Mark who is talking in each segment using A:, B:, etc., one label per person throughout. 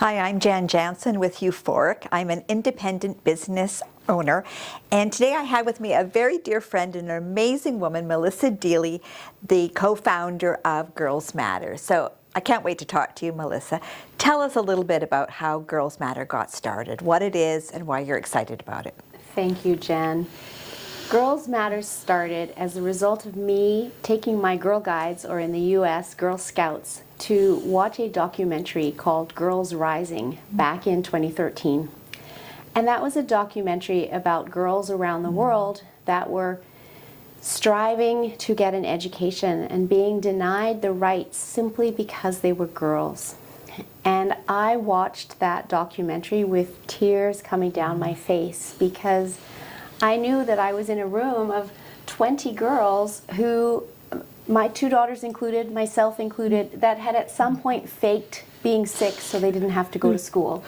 A: Hi, I'm Janzen with Euphoric. I'm an independent business owner, and today I have with me a very dear friend and an amazing woman, Melissa Deely, the co-founder of Girls Matter. So I can't wait to talk to you, Melissa. Tell us a little bit about how Girls Matter got started, what it is, and why you're excited about it.
B: Thank you, Jen. Girls Matter started as a result of me taking my Girl Guides, or in the US, Girl Scouts, to watch a documentary called Girls Rising back in 2013. And that was a documentary about girls around the world that were striving to get an education and being denied the rights simply because they were girls. And I watched that documentary with tears coming down my face because I knew that I was in a room of 20 girls who, my two daughters included, myself included, that had at some point faked being sick so they didn't have to go to school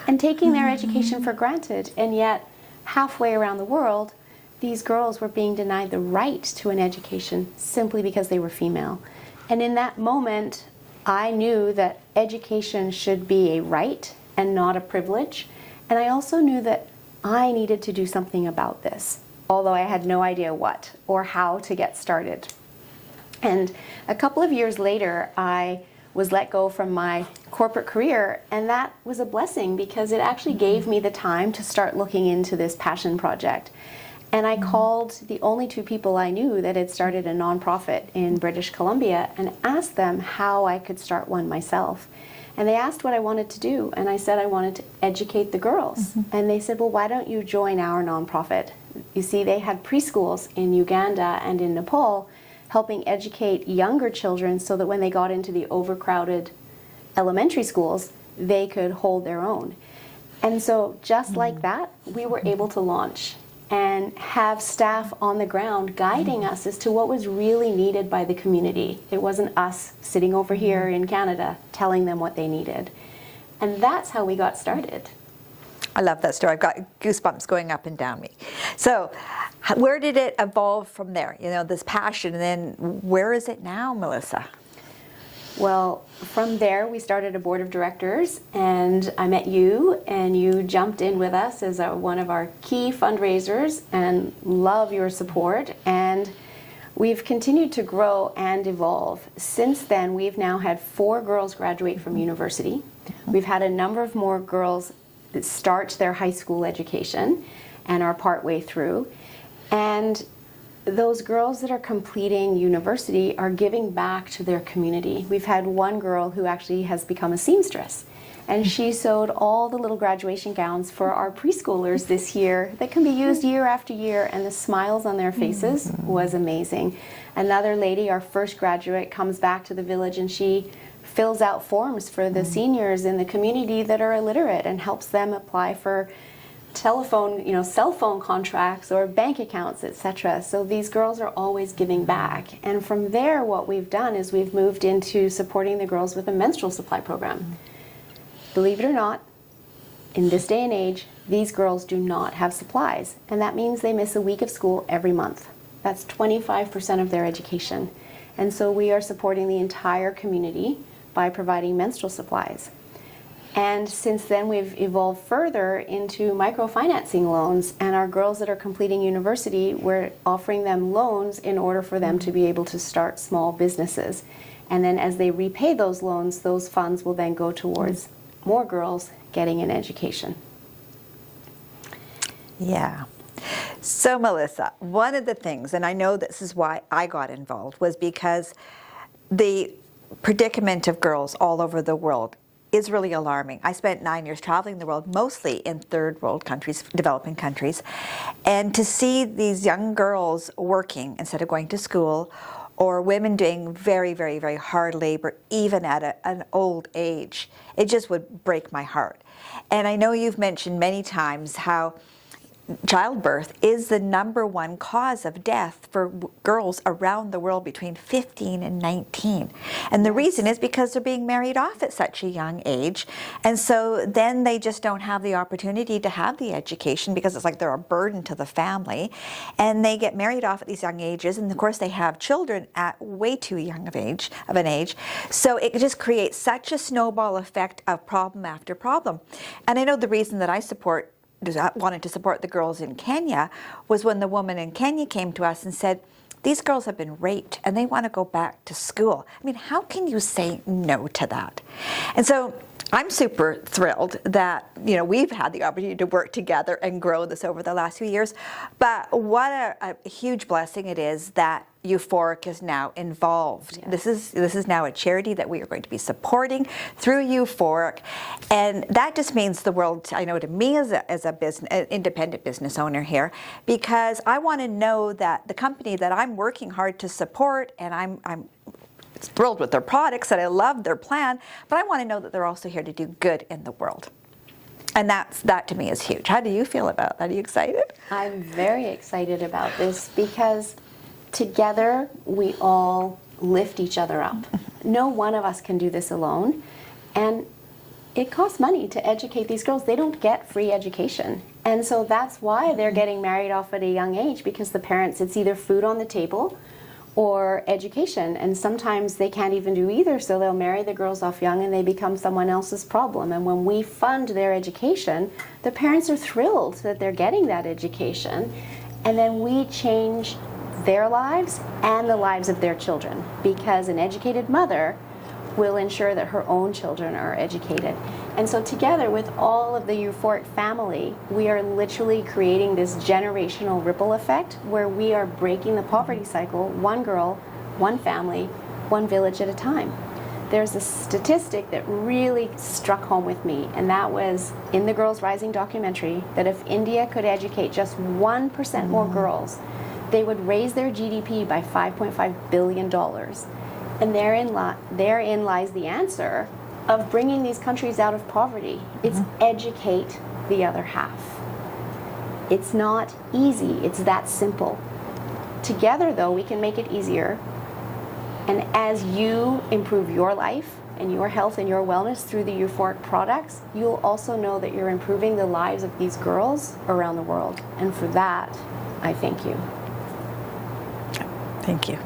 B: and taking their education for granted. And yet, halfway around the world, these girls were being denied the right to an education simply because they were female. And in that moment, I knew that education should be a right and not a privilege. And I also knew that I needed to do something about this, although I had no idea what or how to get started. And a couple of years later, I was let go from my corporate career, and that was a blessing because it actually gave me the time to start looking into this passion project. And I called the only two people I knew that had started a nonprofit in British Columbia and asked them how I could start one myself. And they asked what I wanted to do, and I said I wanted to educate the girls. And they said, well, why don't you join our nonprofit? You see, they had preschools in Uganda and in Nepal helping educate younger children so that when they got into the overcrowded elementary schools, they could hold their own. And so just like that, we were able to launch and have staff on the ground guiding us as to what was really needed by the community. It wasn't us sitting over here in Canada telling them what they needed. And that's how we got started.
A: I love that story. I've got goosebumps going up and down me. So where did it evolve from there? You know, this passion, and then where is it now, Melissa?
B: Well, from there we started a board of directors, and I met you, and you jumped in with us as one of our key fundraisers, and love your support. And we've continued to grow and evolve. Since then, we've now had 4 girls graduate from university. We've had a number of more girls that start their high school education and are partway through. And those girls that are completing university are giving back to their community. We've had one girl who actually has become a seamstress, and she sewed all the little graduation gowns for our preschoolers this year that can be used year after year, and the smiles on their faces was amazing. Another lady, our first graduate, comes back to the village and she fills out forms for the seniors in the community that are illiterate and helps them apply for telephone, cell phone contracts or bank accounts, etc. So these girls are always giving back. And from there, what we've done is we've moved into supporting the girls with a menstrual supply program. Believe it or not, in this day and age, these girls do not have supplies. And that means they miss a week of school every month. That's 25% of their education. And so we are supporting the entire community by providing menstrual supplies. And since then, we've evolved further into microfinancing loans, and our girls that are completing university, we're offering them loans in order for them to be able to start small businesses. And then as they repay those loans, those funds will then go towards more girls getting an education.
A: Yeah. So Melissa, one of the things, and I know this is why I got involved, was because the predicament of girls all over the world is really alarming. I spent 9 years traveling the world, mostly in third world countries, developing countries, and to see these young girls working instead of going to school, or women doing very, very, very hard labor, even at an old age, it just would break my heart. And I know you've mentioned many times how childbirth is the #1 cause of death for girls around the world between 15 and 19. And the reason is because they're being married off at such a young age. And so then they just don't have the opportunity to have the education because it's like they're a burden to the family. And they get married off at these young ages. And of course they have children at way too young of an age. So it just creates such a snowball effect of problem after problem. And I know the reason that I wanted to support the girls in Kenya was when the woman in Kenya came to us and said, these girls have been raped and they want to go back to school. I mean, how can you say no to that? And so I'm super thrilled that, we've had the opportunity to work together and grow this over the last few years. But what a huge blessing it is that Euphoric is now involved.
B: Yes.
A: This is now a charity that we are going to be supporting through Euphoric, and that just means the world, I know, to me as an independent business owner here, because I want to know that the company that I'm working hard to support, and I'm thrilled with their products and I love their plan, but I want to know that they're also here to do good in the world. And that to me is huge. How do you feel about that? Are you excited?
B: I'm very excited about this because together we all lift each other up. No one of us can do this alone. And it costs money to educate these girls. They don't get free education. And so that's why they're getting married off at a young age, because the parents, it's either food on the table or education, and sometimes they can't even do either, so they'll marry the girls off young and they become someone else's problem. And when we fund their education, the parents are thrilled that they're getting that education, and then we change their lives and the lives of their children, because an educated mother will ensure that her own children are educated. And so together with all of the Euphoric family, we are literally creating this generational ripple effect where we are breaking the poverty cycle, one girl, one family, one village at a time. There's a statistic that really struck home with me, and that was in the Girls Rising documentary, that if India could educate just 1% more girls, they would raise their GDP by $5.5 billion. And therein lies the answer of bringing these countries out of poverty. It's educate the other half. It's not easy, it's that simple. Together though, we can make it easier. And as you improve your life and your health and your wellness through the Euphoric products, you'll also know that you're improving the lives of these girls around the world. And for that, I thank you.
A: Thank you.